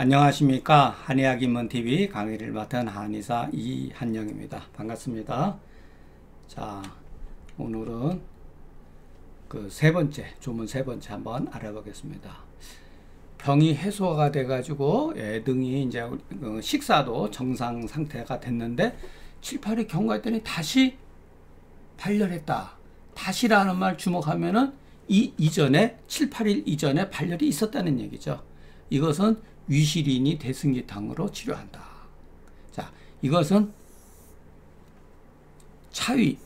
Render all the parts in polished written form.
안녕하십니까. 한의학입문TV 강의를 맡은 한의사 이한영입니다. 반갑습니다. 자, 오늘은 조문 세 번째 한번 알아보겠습니다. 병이 해소가 돼가지고 등이 이제 식사도 정상 상태가 됐는데 7, 8일 경과했더니 다시 발열했다. 다시라는 말 주목하면은 이전에 7, 8일 이전에 발열이 있었다는 얘기죠. 이것은 위실이니 대승기탕으로 치료한다. 자, 이것은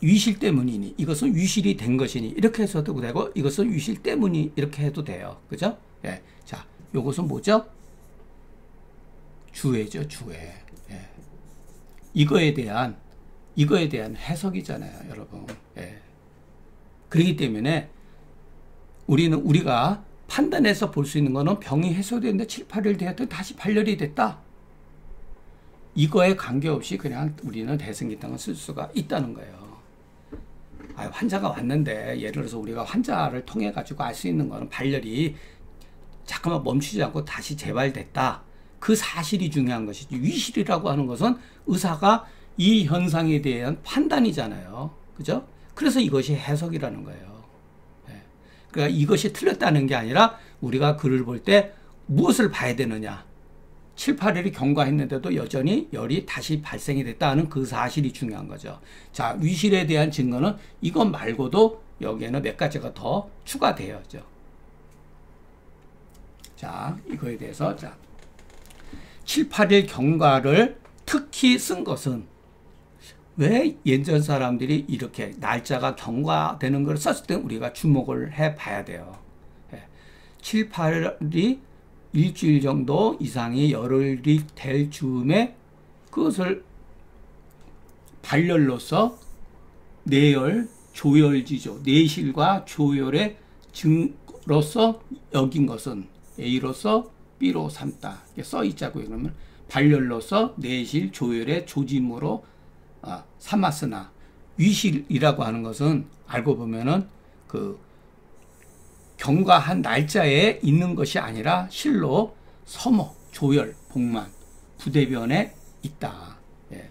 위실 때문이니, 이것은 위실이 된 것이니, 이렇게 해서도 되고, 이것은 위실 때문이 이렇게 해도 돼요. 그죠? 예. 자, 요것은 뭐죠? 주해죠, 주해. 예. 이거에 대한 해석이잖아요, 여러분. 예. 그렇기 때문에 우리가 판단해서 볼 수 있는 거는 병이 해소됐는데 7, 8일 되었더니 다시 발열이 됐다. 이거에 관계없이 그냥 우리는 대승기탕을 쓸 수가 있다는 거예요. 환자가 왔는데 예를 들어서 우리가 환자를 통해 가지고 알 수 있는 거는 발열이 잠깐만 멈추지 않고 다시 재발됐다. 그 사실이 중요한 것이지, 위실이라고 하는 것은 의사가 이 현상에 대한 판단이잖아요. 그죠? 그래서 이것이 해석이라는 거예요. 그러니까 이것이 틀렸다는 게 아니라 우리가 글을 볼 때 무엇을 봐야 되느냐. 7, 8일이 경과했는데도 여전히 열이 다시 발생이 됐다는 그 사실이 중요한 거죠. 자, 위실에 대한 증거는 이것 말고도 여기에는 몇 가지가 더 추가되어져. 자, 이거에 대해서 7, 8일 경과를 특히 쓴 것은 왜 예전 사람들이 이렇게 날짜가 경과되는 걸 썼을 때 우리가 주목을 해 봐야 돼요. 7, 8일이 일주일 정도 이상이 열흘이 될 즈음에 그것을 발열로서 내열, 조열지조, 내실과 조열의 증로서 여긴 것은 A로서 B로 삼다. 써 있자고요. 그러면 발열로서 내실, 조열의 조짐으로 삼았으나, 위실이라고 하는 것은 알고 보면은 경과한 날짜에 있는 것이 아니라 실로 서모, 조열, 복만, 부대변에 있다. 예.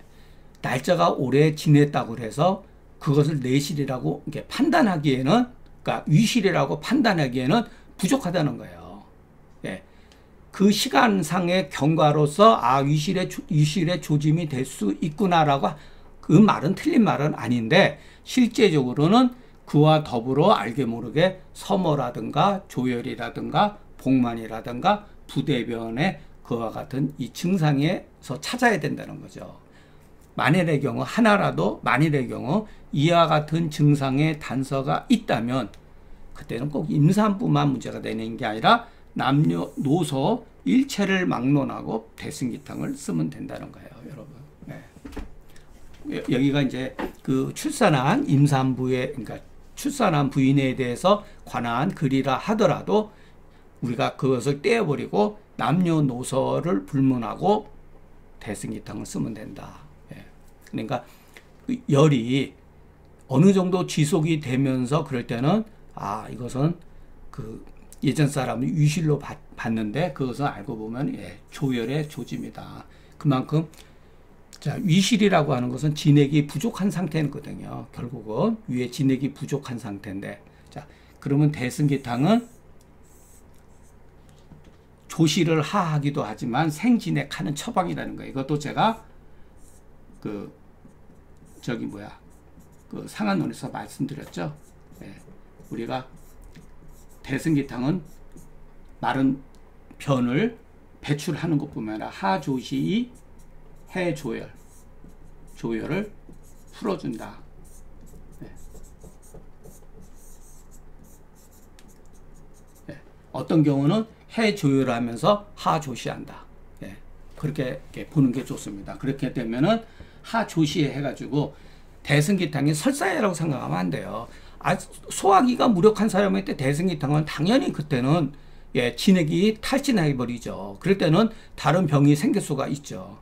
날짜가 오래 지냈다고 해서 그것을 내실이라고 이렇게 판단하기에는, 그러니까 위실이라고 판단하기에는 부족하다는 거예요. 예. 그 시간상의 경과로서 위실의 조짐이 될 수 있구나라고, 그 말은 틀린 말은 아닌데 실제적으로는 그와 더불어 알게 모르게 서모라든가 조열이라든가 복만이라든가 부대변의 그와 같은 이 증상에서 찾아야 된다는 거죠. 만일의 경우 이와 같은 증상의 단서가 있다면 그때는 꼭 임산부만 문제가 되는 게 아니라 남녀노소 일체를 막론하고 대승기탕을 쓰면 된다는 거예요, 여러분. 네. 여기가 이제 출산한 그러니까 출산한 부인에 대해서 관한 글이라 하더라도 우리가 그것을 떼어버리고 남녀노소를 불문하고 대승기탕을 쓰면 된다. 예. 그러니까 열이 어느 정도 지속이 되면서 그럴 때는 이것은 예전 사람이 위실로 봤는데 그것은 알고 보면 조열의 조짐이다. 그만큼 위실이라고 하는 것은 진액이 부족한 상태거든요. 결국은 위에 진액이 부족한 상태인데, 그러면 대승기탕은 조실을 하하기도 하지만 생진액하는 처방이라는 거예요. 이것도 제가 상한론에서 말씀드렸죠. 우리가 대승기탕은 마른 변을 배출하는 것뿐만 아니라 하조시이 조열을 풀어준다. 어떤 경우는 해조열하면서 하조시한다. 그렇게 보는 게 좋습니다. 그렇게 되면은 하조시 해가지고 대승기탕이 설사해라고 생각하면 안 돼요. 소화기가 무력한 사람한테 대승기탕은 당연히 그때는 진액이 탈진해 버리죠. 그럴 때는 다른 병이 생길 수가 있죠.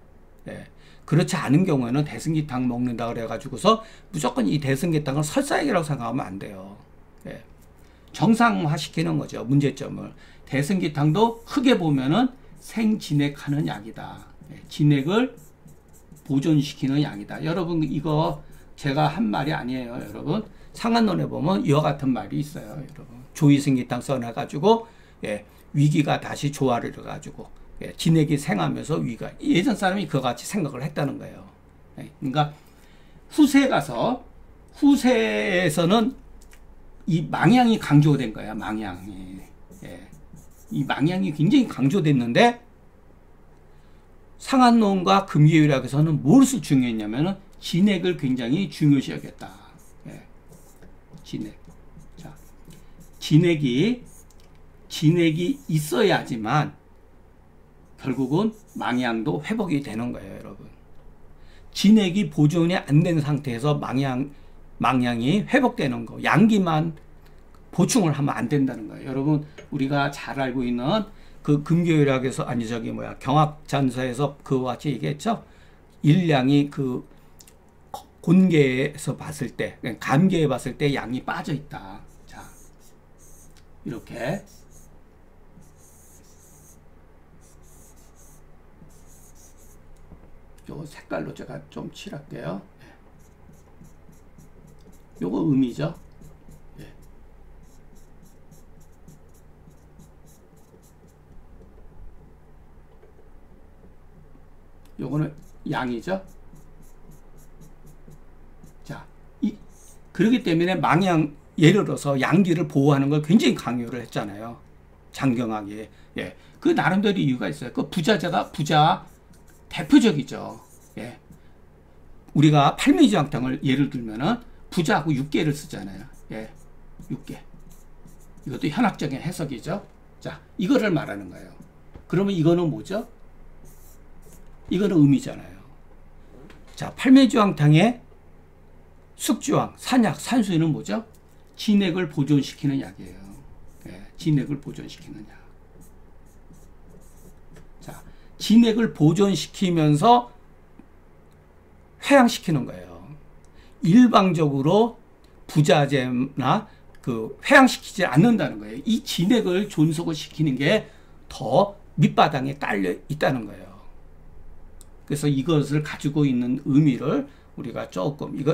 그렇지 않은 경우에는 대승기탕 먹는다 그래가지고서 무조건 이 대승기탕을 설사액이라고 생각하면 안 돼요. 정상화시키는 거죠. 문제점을. 대승기탕도 흙에 보면은 생진액하는 약이다. 진액을 보존시키는 약이다. 여러분 이거 제가 한 말이 아니에요. 여러분 상한론에 보면 이와 같은 말이 있어요. 여러분 조이승기탕 써놔가지고 위기가 다시 조화를 해가지고 진액이 생하면서 위가 예전 사람이 그와 같이 생각을 했다는 거예요. 그러니까 후세에 가서 후세에서는 이 망향이 강조된 거야. 망향이 이 망향이 굉장히 강조됐는데 상한론과 금계율학에서는 무엇을 중요했냐면은 진액을 굉장히 중요시 여겼다. 진액. 자, 진액이 있어야지만 결국은 망향도 회복이 되는 거예요, 여러분. 진액이 보존이 안 된 상태에서 망향이 회복되는 거. 양기만 보충을 하면 안 된다는 거예요. 여러분, 우리가 잘 알고 있는 그 금교율학에서, 경학잔서에서 그와 같이 얘기했죠? 일량이 그 곤계에서 봤을 때, 감계에 봤을 때 양이 빠져 있다. 자, 이렇게. 요 색깔로 제가 좀 칠할게요. 요거 음이죠. 요거는 양이죠. 자, 그렇기 때문에 망양, 예를 들어서 양기를 보호하는 걸 굉장히 강요를 했잖아요. 장경학이. 그 나름대로 이유가 있어요. 그 부자 대표적이죠. 우리가 팔미지왕탕을 예를 들면은 부자하고 육계를 쓰잖아요. 6개. 이것도 현학적인 해석이죠. 자, 이거를 말하는 거예요. 그러면 이거는 뭐죠? 이거는 음이잖아요. 자, 팔매주황탕의 숙주황, 산약, 산수유는 뭐죠? 진액을 보존시키는 약이에요. 진액을 보존시키는 약. 자, 진액을 보존시키면서 회양시키는 거예요. 일방적으로 부자재나 그 회양시키지 않는다는 거예요. 이 진액을 존속을 시키는 게 더 밑바닥에 깔려 있다는 거예요. 그래서 이것을 가지고 있는 의미를 우리가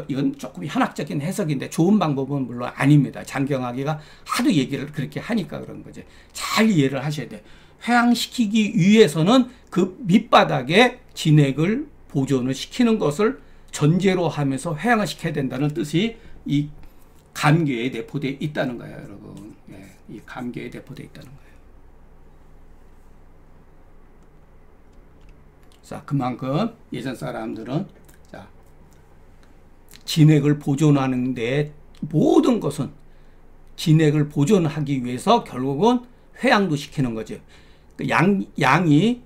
이건 조금 현학적인 해석인데 좋은 방법은 물론 아닙니다. 장경학이가 하도 얘기를 그렇게 하니까 그런 거지. 잘 이해를 하셔야 돼. 회양시키기 위해서는 그 밑바닥에 진액을 보존을 시키는 것을 전제로 하면서 회양을 시켜야 된다는 뜻이 이 감계에 내포되어 있다는 거예요, 여러분. 이 감계에 내포되어 있다는 거예요. 자, 그만큼 예전 사람들은 자, 진액을 보존하는데 모든 것은 진액을 보존하기 위해서 결국은 회양도 시키는 거죠. 양이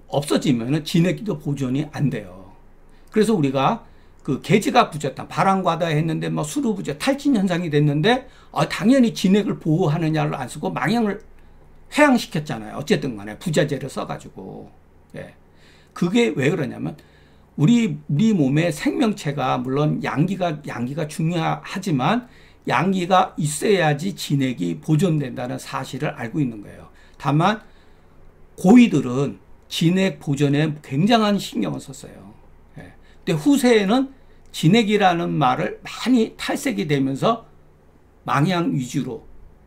없어지면 진액도 보존이 안 돼요. 그래서 우리가 그 계지가 부졌다, 발암과다 했는데 뭐 수루 부재, 탈진 현상이 됐는데 당연히 진액을 보호하느냐를 안 쓰고 망향을 회양시켰잖아요. 어쨌든 간에 부자재를 써가지고. 그게 왜 그러냐면 우리 몸의 생명체가 물론 양기가 중요하지만 양기가 있어야지 진액이 보존된다는 사실을 알고 있는 거예요. 다만 고위들은 진액 보존에 굉장한 신경을 썼어요. 근데 후세에는 진액이라는 말을 많이 탈색이 되면서 망향 위주로,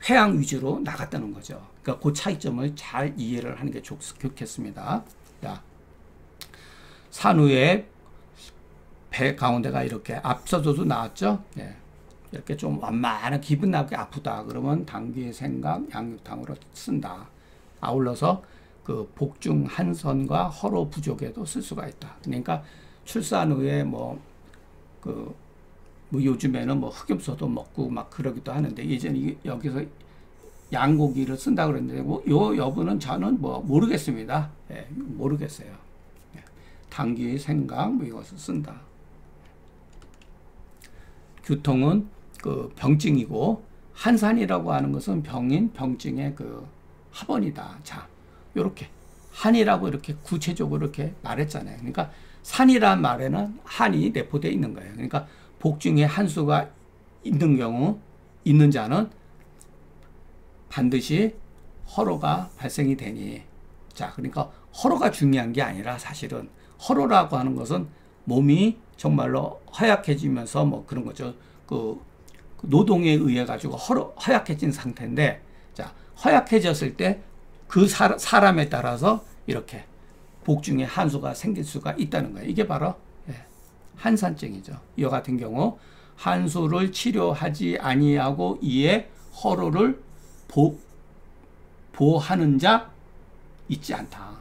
회양 위주로 나갔다는 거죠. 그러니까 그 차이점을 잘 이해를 하는 게 좋겠습니다. 자, 산후에 배 가운데가 이렇게 앞서서도 나왔죠. 이렇게 좀 완만한 기분 나쁘게 아프다 그러면 당귀, 생강, 양육탕으로 쓴다. 아울러서 그 복중 한선과 허로 부족에도 쓸 수가 있다. 그러니까 출산 후에 뭐 요즘에는 뭐 흑염소도 먹고 막 그러기도 하는데 예전에 여기서 양고기를 쓴다 그랬는데 요 여부는 저는 뭐 모르겠습니다. 모르겠어요. 당귀, 생강 뭐 이것을 쓴다. 규통은 그 병증이고 한산이라고 하는 것은 병증의 그 합원이다. 자, 요렇게 한이라고 이렇게 구체적으로 이렇게 말했잖아요. 그러니까 산이란 말에는 한이 내포되어 있는 거예요. 그러니까 복중에 한수가 있는 자는 반드시 허로가 발생이 되니. 자, 자, 그러니까 허로가 중요한 게 아니라 사실은 허로라고 하는 것은 몸이 정말로 허약해지면서 뭐 그런 거죠. 그 노동에 의해 가지고 허약해진 상태인데, 자, 허약해졌을 때 그 사람에 따라서 이렇게 복중에 한수가 생길 수가 있다는 거예요. 이게 바로 한산증이죠. 이와 같은 경우 한수를 치료하지 아니하고 이에 허로를 보호하는 자 있지 않다.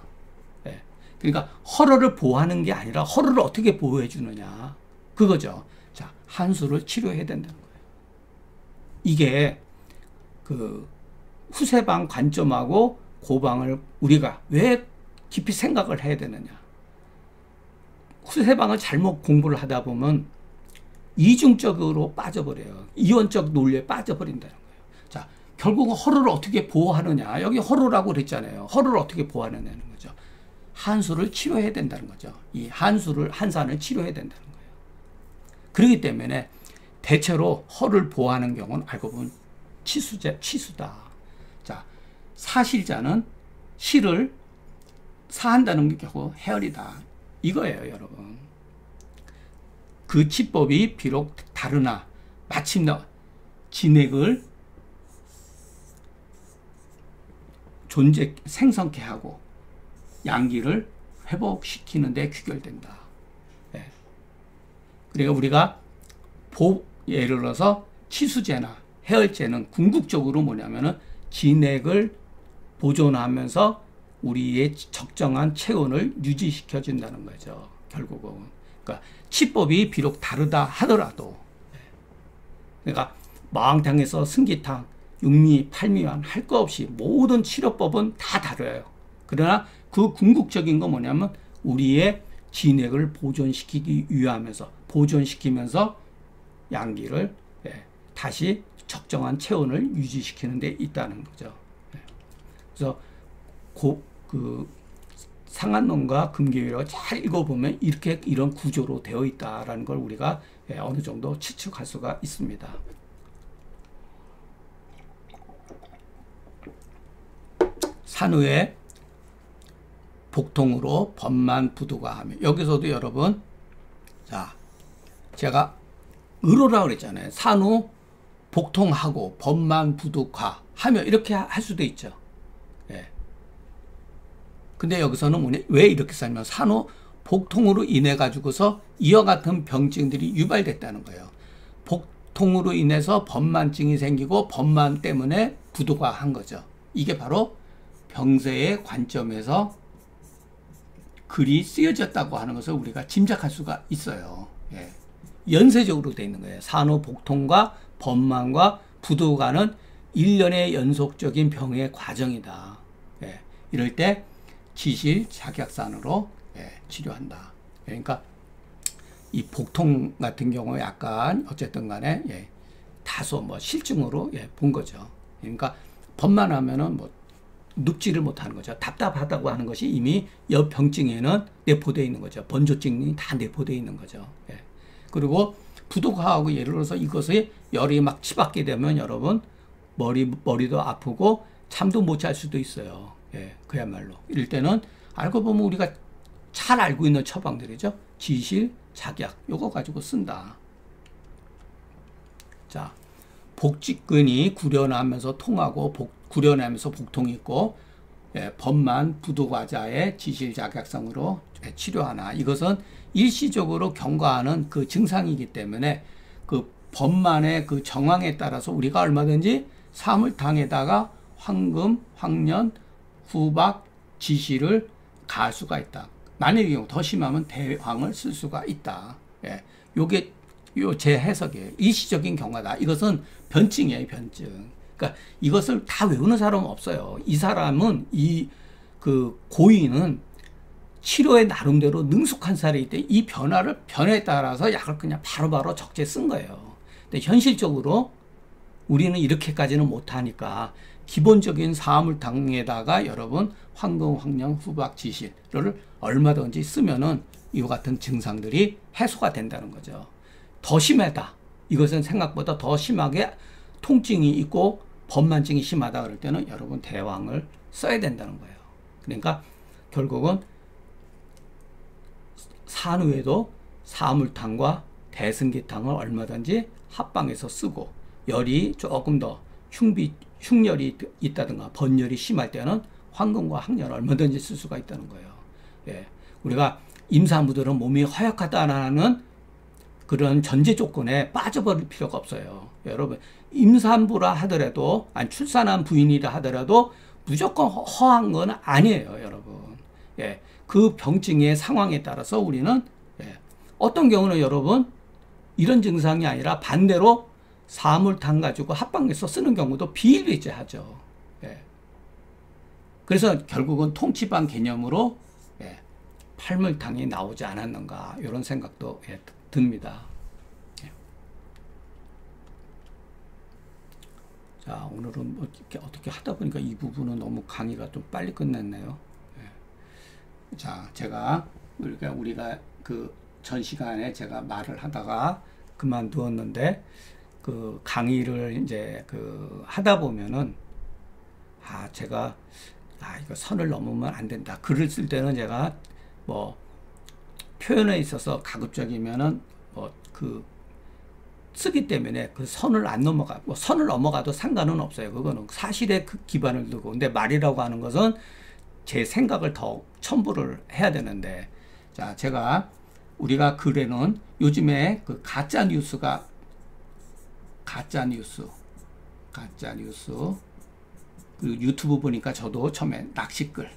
그러니까 허로를 보호하는 게 아니라 허로를 어떻게 보호해 주느냐, 그거죠. 자, 한수를 치료해야 된다는 거예요. 이게 그 후세방 관점하고 고방을 우리가 왜 깊이 생각을 해야 되느냐. 후세방을 잘못 공부를 하다 보면 이중적으로 빠져버려요. 이원적 논리에 빠져버린다는 거예요. 자, 결국은 허로를 어떻게 보호하느냐. 여기 허로라고 그랬잖아요. 허로를 어떻게 보호하느냐는 거죠. 한수를 치료해야 된다는 거죠. 이 한산을 치료해야 된다는 거예요. 그렇기 때문에 대체로 허를 보호하는 경우는 알고 보면 치수다. 자, 사실자는 실을 사한다는 경우 해열이다. 이거예요, 여러분. 그 치법이 비록 다르나 마침내 진액을 생성케 하고 양기를 회복시키는 데 귀결된다. 그러니까 우리가 예를 들어서 치수제나 해열제는 궁극적으로 뭐냐면은 진액을 보존하면서 우리의 적정한 체온을 유지시켜 준다는 거죠. 결국은. 그러니까 치법이 비록 다르다 하더라도, 그러니까 마왕탕에서 승기탕, 육미, 팔미환 할 거 없이 모든 치료법은 다 다르요. 그러나 그 궁극적인 건 뭐냐면 우리의 진액을 보존시키면서 양기를 다시 적정한 체온을 유지시키는 데 있다는 거죠. 그래서 상한론과 금계위를 잘 읽어보면 이런 구조로 되어 있다라는 걸 우리가 어느 정도 추측할 수가 있습니다. 산후에 복통으로 법만 부두가하며, 여기서도 여러분, 자, 제가 의로라고 그랬잖아요. 산후 복통하고 법만 부두가 하며 이렇게 할 수도 있죠. 근데 여기서는 왜 이렇게 쓰냐면 산후 복통으로 인해 가지고서 이와 같은 병증들이 유발됐다는 거예요. 복통으로 인해서 법만증이 생기고 법만 때문에 부도가 한 거죠. 이게 바로 병세의 관점에서 글이 쓰여졌다고 하는 것을 우리가 짐작할 수가 있어요. 연쇄적으로 되어 있는 거예요. 산후 복통과 법만과 부도가는 일련의 연속적인 병의 과정이다. 이럴 때 지실 작약산으로 치료한다. 그러니까 이 복통 같은 경우에 약간 어쨌든 간에 다소 뭐 실증으로 본 거죠. 그러니까 법만 하면은 뭐 눕지를 못하는 거죠. 답답하다고 하는 것이 이미 여병증에는 내포되어 있는 거죠. 번조증이 다 내포되어 있는 거죠. 그리고 부도가하고 예를 들어서 이것이 열이 막 치받게 되면 여러분 머리도 아프고 잠도 못 잘 수도 있어요. 그야말로 이럴 때는 알고 보면 우리가 잘 알고 있는 처방들이죠. 지실, 작약 요거 가지고 쓴다. 자, 복직근이 구려나면서 통하고 구려나면서 복통이 있고 법만 부도과자의 지실 작약성으로 치료하나, 이것은 일시적으로 경과하는 그 증상이기 때문에 그 법만의 그 정황에 따라서 우리가 얼마든지 사물탕에다가 황금, 황년, 후박, 지시를 가할 수가 있다. 만약의 경우 더 심하면 대황을 쓸 수가 있다. 요게 제 해석이에요. 일시적인 경과다. 이것은 변증이에요, 변증. 그러니까 이것을 다 외우는 사람은 없어요. 이 사람은 그 고인은 치료에 나름대로 능숙한 사람이기 때문에 이 변화에 따라서 약을 그냥 바로바로 적재 쓴 거예요. 근데 현실적으로 우리는 이렇게까지는 못하니까 기본적인 사물탕에다가 여러분 황금, 황령, 후박, 지실을 얼마든지 쓰면은 이와 같은 증상들이 해소가 된다는 거죠. 더 심하다. 이것은 생각보다 더 심하게 통증이 있고 법만증이 심하다 그럴 때는 여러분 대왕을 써야 된다는 거예요. 그러니까 결국은 산후에도 사물탕과 대승기탕을 얼마든지 합방해서 쓰고, 열이 조금 더 흉열이 있다든가 번열이 심할 때는 황금과 항열을 얼마든지 쓸 수가 있다는 거예요. 예. 우리가 임산부들은 몸이 허약하다는 그런 전제 조건에 빠져버릴 필요가 없어요. 여러분, 임산부라 하더라도, 아니 출산한 부인이라 하더라도 무조건 허한 건 아니에요, 여러분. 예. 그 병증의 상황에 따라서 우리는, 예. 어떤 경우는 여러분 이런 증상이 아니라 반대로 사물탕 가지고 합방해서 쓰는 경우도 비일비재하죠. 예. 그래서 결국은 통치방 개념으로, 예, 팔물탕이 나오지 않았는가 이런 생각도, 예, 듭니다. 예. 자, 오늘은 어떻게 하다 보니까 이 부분은 너무 강의가 좀 빨리 끝냈네요. 예. 자, 우리가 그 전 시간에 제가 말을 하다가 그만두었는데, 그 강의를 이제 하다 보면은, 제가 이거 선을 넘으면 안 된다. 글을 쓸 때는 제가 뭐 표현에 있어서 가급적이면은 쓰기 때문에 그 선을 안 넘어가고, 선을 넘어가도 상관은 없어요. 그거는 사실에 그 기반을 두고. 근데 말이라고 하는 것은 제 생각을 더 첨부를 해야 되는데, 자, 우리가 글에는 요즘에 그 가짜 뉴스, 그 유튜브 보니까 저도 처음에 낚시글,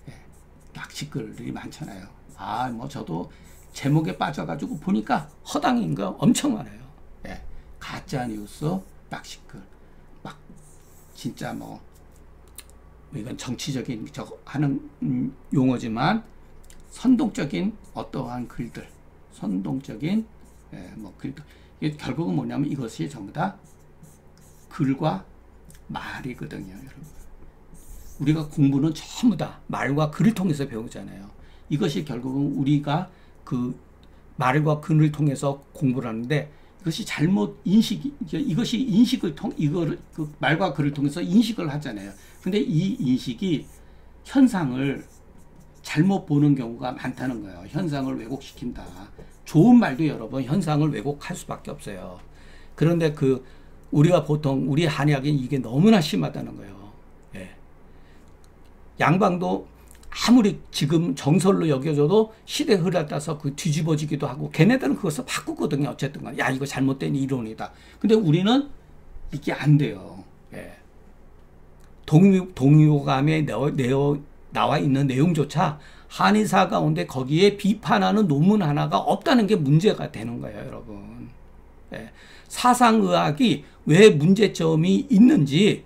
예, 낚시글들이 많잖아요. 뭐 저도 제목에 빠져가지고 보니까 허당인 거 엄청 많아요. 예, 가짜 뉴스, 낚시글, 막 진짜 이건 정치적인 하는 용어지만 선동적인 어떠한 글들, 선동적인, 예, 글들. 이게 결국은 뭐냐면 이것이 전부 다 글과 말이거든요, 여러분. 우리가 공부는 전부 다 말과 글을 통해서 배우잖아요. 이것이 결국은 우리가 그 말과 글을 통해서 공부를 하는데, 이것이 이거를 그 말과 글을 통해서 인식을 하잖아요. 근데 이 인식이 현상을 잘못 보는 경우가 많다는 거예요. 현상을 왜곡시킨다. 좋은 말도 여러분 현상을 왜곡할 수밖에 없어요. 그런데 우리가 보통 우리 한의학은 이게 너무나 심하다는 거예요. 예. 양방도 아무리 지금 정설로 여겨져도 시대 흐름에 따라서 뒤집어지기도 하고, 걔네들은 그것을 바꾸거든요. 어쨌든 간, 이거 잘못된 이론이다. 근데 우리는 이게 안 돼요. 예. 동의보감에 나와 있는 내용조차 한의사 가운데 거기에 비판하는 논문 하나가 없다는 게 문제가 되는 거예요, 여러분. 예. 사상의학이 왜 문제점이 있는지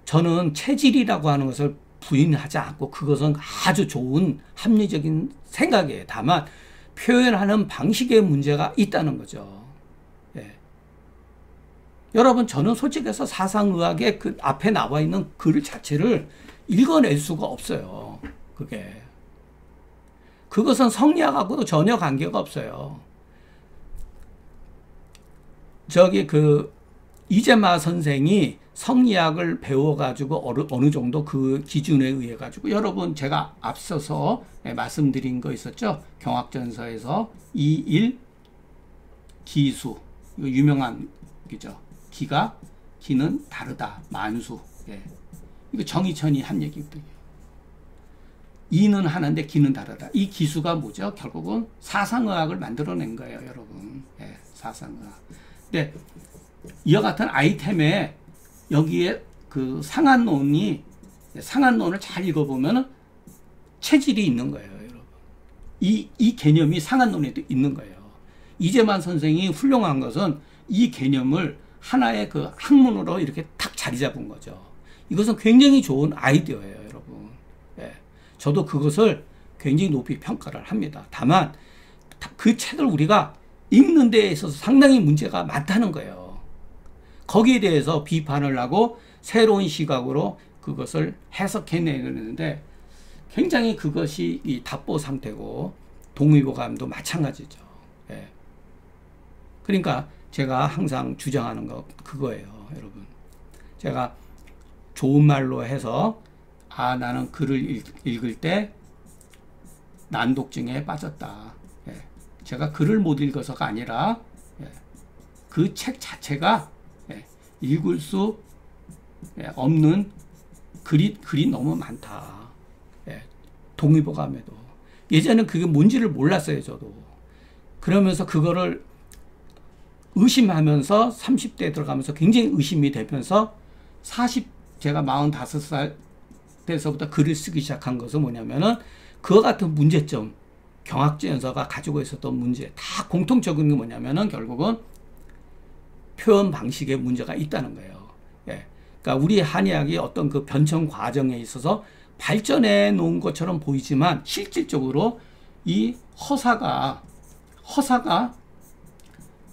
저는 체질이라고 하는 것을 부인하지 않고, 그것은 아주 좋은 합리적인 생각이에요. 다만 표현하는 방식에 문제가 있다는 거죠. 예. 여러분, 저는 솔직해서 사상의학의 그 앞에 나와 있는 글 자체를 읽어낼 수가 없어요. 그것은 성리학하고도 전혀 관계가 없어요. 이재마 선생이 성리학을 배워가지고 어느 정도 그 기준에 의해 가지고, 여러분 제가 앞서서 말씀드린 거 있었죠? 경학전서에서 2일 기수, 이거 유명한 기죠. 기는 다르다, 만수. 예. 이거 정의천이 한 얘기거든요. 이는 하나인데 기는 다르다. 이 기수가 뭐죠? 결국은 사상의학을 만들어낸 거예요, 여러분. 예, 사상의학. 근데 이와 같은 아이템에 여기에 그 상한론을 잘 읽어보면 체질이 있는 거예요, 여러분. 이 개념이 상한론에도 있는 거예요. 이재만 선생이 훌륭한 것은 이 개념을 하나의 그 학문으로 이렇게 탁 자리 잡은 거죠. 이것은 굉장히 좋은 아이디어예요, 여러분. 예. 저도 그것을 굉장히 높이 평가를 합니다. 다만 그 책을 우리가 읽는 데 있어서 상당히 문제가 많다는 거예요. 거기에 대해서 비판을 하고 새로운 시각으로 그것을 해석해내는데, 굉장히 그것이 이 답보 상태고, 동의보감도 마찬가지죠. 예. 그러니까 제가 항상 주장하는 거 그거예요, 여러분. 제가 좋은 말로 해서 아, 나는 글을 읽을 때 난독증에 빠졌다. 예. 제가 글을 못 읽어서가 아니라 예. 그 책 자체가 예. 읽을 수 예. 없는 글이 너무 많다. 예. 동의보감에도. 예전엔 그게 뭔지를 몰랐어요, 저도. 그러면서 그거를 의심하면서 30대 들어가면서 굉장히 의심이 되면서 제가 45살 때서부터 글을 쓰기 시작한 것은 뭐냐면은 그와 같은 문제점, 경학지연서가 가지고 있었던 문제, 다 공통적인 게 뭐냐면은 결국은 표현 방식에 문제가 있다는 거예요. 예. 그러니까 우리 한의학이 어떤 그 변천 과정에 있어서 발전해 놓은 것처럼 보이지만 실질적으로 이 허사가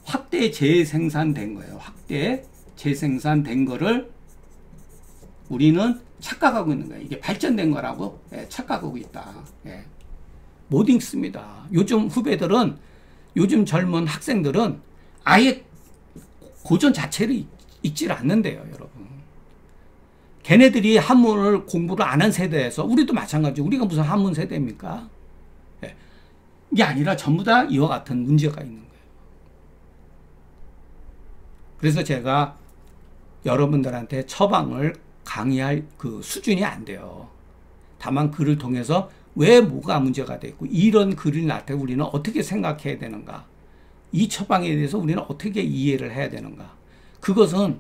확대 재생산된 거예요. 확대 재생산된 거를 우리는 착각하고 있는 거예요. 이게 발전된 거라고 착각하고 있다. 예. 못 읽습니다. 요즘 후배들은, 요즘 젊은 학생들은 아예 고전 자체를 읽질 않는데요, 여러분. 걔네들이 한문을 공부를 안 한 세대에서, 우리도 마찬가지. 우리가 무슨 한문 세대입니까? 예. 이게 아니라 전부 다 이와 같은 문제가 있는 거예요. 그래서 제가 여러분들한테 처방을 강의할 그 수준이 안 돼요. 다만 글을 통해서 왜 뭐가 문제가 됐고 이런 글을 나한테 우리는 어떻게 생각해야 되는가, 이 처방에 대해서 우리는 어떻게 이해를 해야 되는가, 그것은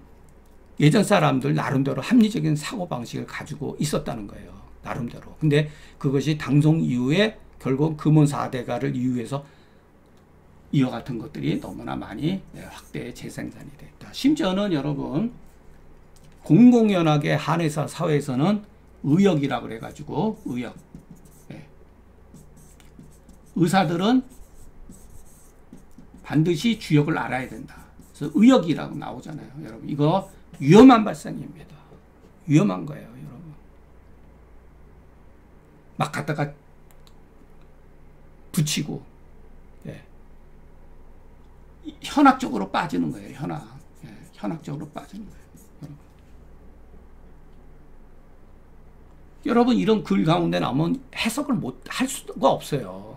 예전 사람들 나름대로 합리적인 사고방식을 가지고 있었다는 거예요. 나름대로. 근데 그것이 당송 이후에 결국 금원 4대가를 이유해서 이와 같은 것들이 너무나 많이 확대 재생산이 됐다. 심지어는 여러분 공공연하게 한의사 사회에서는 의역이라고 그래가지고 의역. 예. 의사들은 반드시 주역을 알아야 된다. 그래서 의역이라고 나오잖아요. 여러분 이거 위험한 발상입니다. 위험한 거예요. 여러분. 막 갖다가 붙이고 예. 현학적으로 빠지는 거예요. 현학. 예. 현학적으로 빠지는 거예요. 여러분 이런 글 가운데 나오면 해석을 못 할 수가 없어요.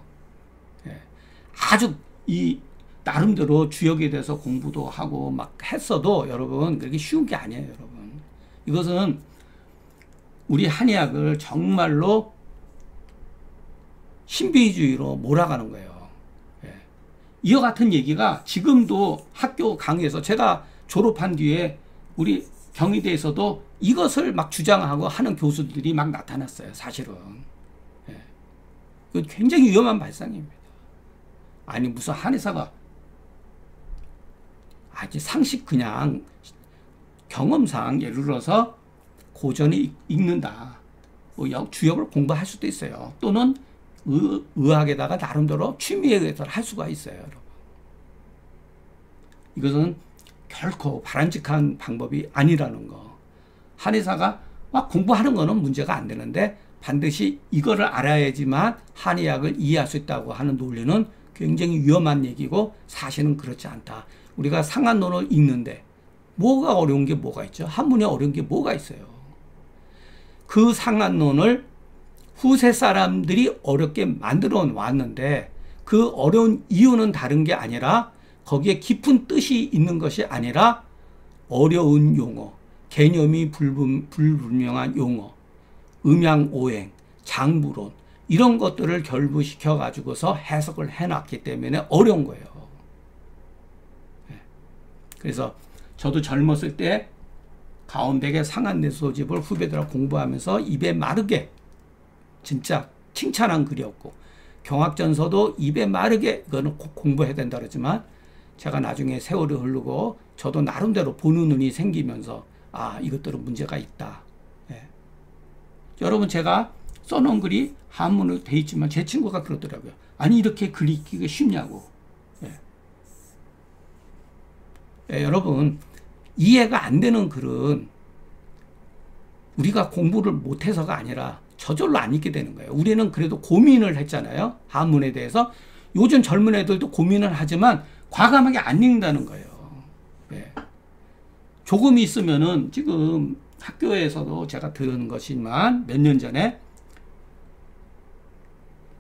예. 아주 나름대로 주역에 대해서 공부도 하고 막 했어도 여러분 그렇게 쉬운 게 아니에요. 여러분 이것은 우리 한의학을 정말로 신비주의로 몰아가는 거예요. 예. 이와 같은 얘기가 지금도 학교 강의에서 제가 졸업한 뒤에 우리 경희대에서도 이것을 막 주장하고 하는 교수들이 막 나타났어요. 사실은. 예. 이건 굉장히 위험한 발상입니다. 아니 무슨 한의사가 아주 상식 그냥 경험상 예를 들어서 고전이 읽는다. 뭐 주역을 공부할 수도 있어요. 또는 의학에다가 나름대로 취미에 의해서 할 수가 있어요. 여러분. 이것은 결코 바람직한 방법이 아니라는 거. 한의사가 막 공부하는 거는 문제가 안 되는데 반드시 이거를 알아야지만 한의학을 이해할 수 있다고 하는 논리는 굉장히 위험한 얘기고 사실은 그렇지 않다. 우리가 상한론을 읽는데 뭐가 어려운 게 뭐가 있죠? 한문이 어려운 게 뭐가 있어요? 그 상한론을 후세 사람들이 어렵게 만들어 왔는데 그 어려운 이유는 다른 게 아니라 거기에 깊은 뜻이 있는 것이 아니라 어려운 용어, 개념이 불분명한 용어, 음양오행, 장부론 이런 것들을 결부시켜 가지고서 해석을 해놨기 때문에 어려운 거예요. 그래서 저도 젊었을 때 가온백의 상한내소집을 후배들하고 공부하면서 입에 마르게 진짜 칭찬한 글이었고 경학전서도 입에 마르게 이거는 꼭 공부해야 된다 그러지만 제가 나중에 세월이 흐르고 저도 나름대로 보는 눈이 생기면서 아 이것들은 문제가 있다. 예. 여러분 제가 써놓은 글이 한문으로 돼 있지만 제 친구가 그러더라고요. 아니 이렇게 글 읽기가 쉽냐고. 예. 예, 여러분 이해가 안 되는 글은 우리가 공부를 못해서가 아니라 저절로 안 읽게 되는 거예요. 우리는 그래도 고민을 했잖아요. 한문에 대해서. 요즘 젊은 애들도 고민을 하지만 과감하게 안 읽는다는 거예요. 예. 조금 있으면은 지금 학교에서도 제가 들은 것이지만 몇 년 전에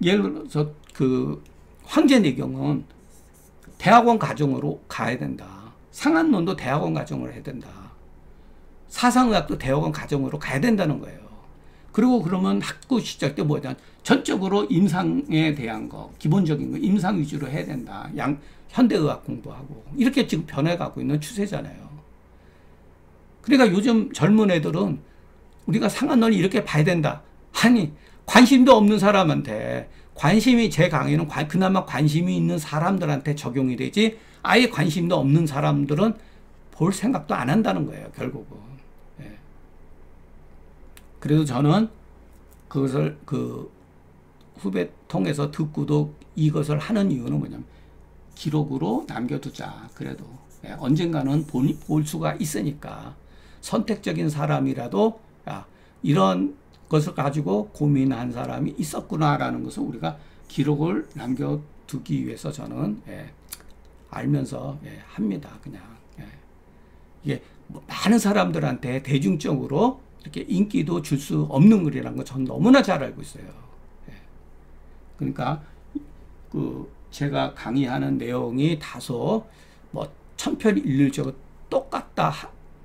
예를 들어서 그 황제내경은 대학원 과정으로 가야 된다. 상한론도 대학원 과정으로 해야 된다. 사상의학도 대학원 과정으로 가야 된다는 거예요. 그리고 그러면 학부 시절 때 뭐냐, 전적으로 임상에 대한 거, 기본적인 거 임상 위주로 해야 된다. 현대의학 공부하고 이렇게 지금 변해가고 있는 추세잖아요. 그러니까 요즘 젊은 애들은 우리가 상한론을 이렇게 봐야 된다. 아니, 관심도 없는 사람한테, 관심이, 제 강의는 그나마 관심이 있는 사람들한테 적용이 되지, 아예 관심도 없는 사람들은 볼 생각도 안 한다는 거예요, 결국은. 예. 그래도 저는 그것을 후배 통해서 듣고도 이것을 하는 이유는 뭐냐면, 기록으로 남겨두자. 그래도 언젠가는 볼 수가 있으니까 선택적인 사람이라도 이런 것을 가지고 고민한 사람이 있었구나라는 것을 우리가 기록을 남겨두기 위해서 저는 알면서 합니다. 그냥 이게 많은 사람들한테 대중적으로 이렇게 인기도 줄 수 없는 글이라는 거 저는 너무나 잘 알고 있어요. 그러니까 제가 강의하는 내용이 다소 천편일률적으로 똑같다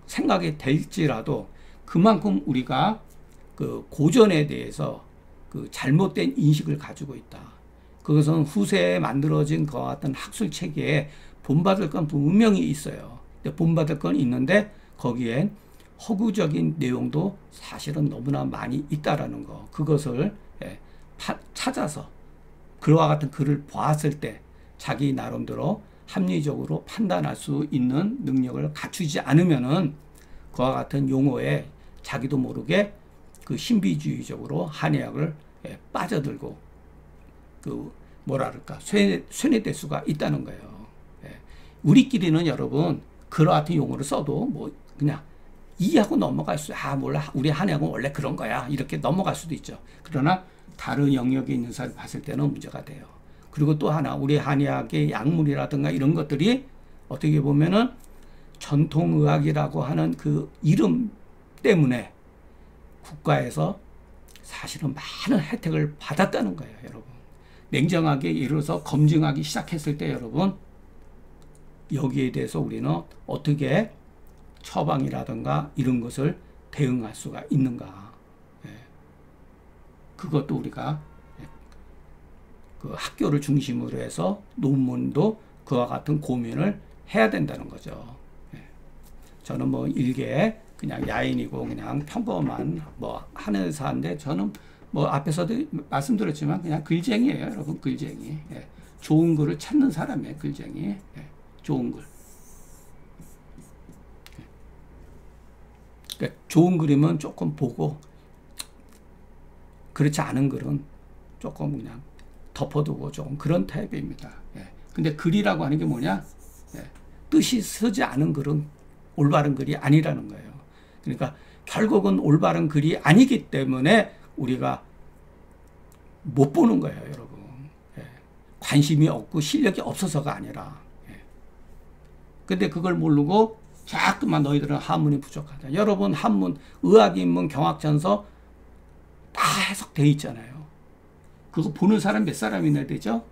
생각이 될지라도 그만큼 우리가 고전에 대해서 잘못된 인식을 가지고 있다. 그것은 후세에 만들어진 것 같은 학술 체계에 본받을 건 분명히 있어요. 본받을 건 있는데 거기엔 허구적인 내용도 사실은 너무나 많이 있다라는 거. 그것을 찾아서 그와 같은 글을 보았을 때 자기 나름대로 합리적으로 판단할 수 있는 능력을 갖추지 않으면은 그와 같은 용어에 자기도 모르게 신비주의적으로 한의학을 빠져들고 쇠뇌될 수가 있다는 거예요. 우리끼리는 여러분 그와 같은 용어를 써도 그냥 이해하고 넘어갈 수, 몰라, 우리 한의학은 원래 그런 거야, 이렇게 넘어갈 수도 있죠. 그러나 다른 영역에 있는 사람을 봤을 때는 문제가 돼요. 그리고 또 하나, 우리 한의학의 약물이라든가 이런 것들이 어떻게 보면은 전통의학이라고 하는 그 이름 때문에 국가에서 사실은 많은 혜택을 받았다는 거예요, 여러분. 냉정하게 예를 들어서 검증하기 시작했을 때 여러분, 여기에 대해서 우리는 어떻게 처방이라든가 이런 것을 대응할 수가 있는가. 그것도 우리가 학교를 중심으로 해서 논문도 그와 같은 고민을 해야 된다는 거죠. 저는 일개 그냥 야인이고 그냥 평범한 하는 사람인데 저는 앞에서도 말씀드렸지만 그냥 글쟁이에요, 여러분. 글쟁이. 좋은 글을 찾는 사람이에요, 글쟁이. 좋은 글. 그러니까 좋은 글이면 조금 보고, 그렇지 않은 글은 조금 그냥 덮어두고 조금 그런 타입입니다. 근데 글이라고 하는 게 뭐냐? 뜻이 서지 않은 글은 올바른 글이 아니라는 거예요. 그러니까 결국은 올바른 글이 아니기 때문에 우리가 못 보는 거예요, 여러분. 관심이 없고 실력이 없어서가 아니라. 근데 그걸 모르고 자꾸만 너희들은 한문이 부족하다. 여러분 한문, 의학인문, 경학전서 다 해석되어 있잖아요. 그거 보는 사람 몇 사람이나 되죠?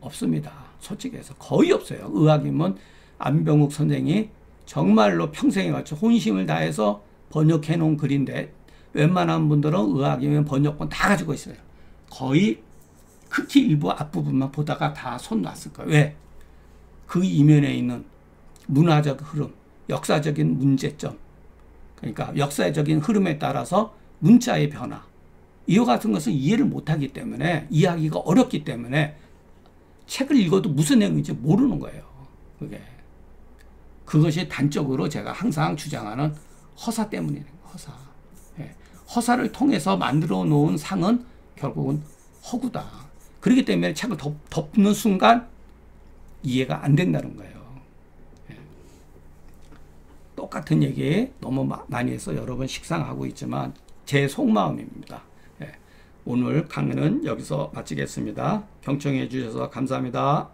없습니다. 솔직히 해서 거의 없어요. 의학인문 안병욱 선생이 정말로 평생에 걸쳐 혼심을 다해서 번역해 놓은 글인데 웬만한 분들은 의학인문 번역본 다 가지고 있어요. 거의 극히 일부 앞부분만 보다가 다 손 놨을 거예요. 왜? 그 이면에 있는 문화적 흐름, 역사적인 문제점, 그러니까 역사적인 흐름에 따라서 문자의 변화, 이와 같은 것을 이해를 못하기 때문에, 이해하기가 어렵기 때문에 책을 읽어도 무슨 내용인지 모르는 거예요. 그것이 단적으로 제가 항상 주장하는 허사 때문이에요. 허사. 허사를 통해서 만들어 놓은 상은 결국은 허구다. 그렇기 때문에 책을 덮는 순간 이해가 안 된다는 거예요. 똑같은 얘기 너무 많이 해서 여러분 식상하고 있지만 제 속마음입니다. 오늘 강의는 여기서 마치겠습니다. 경청해 주셔서 감사합니다.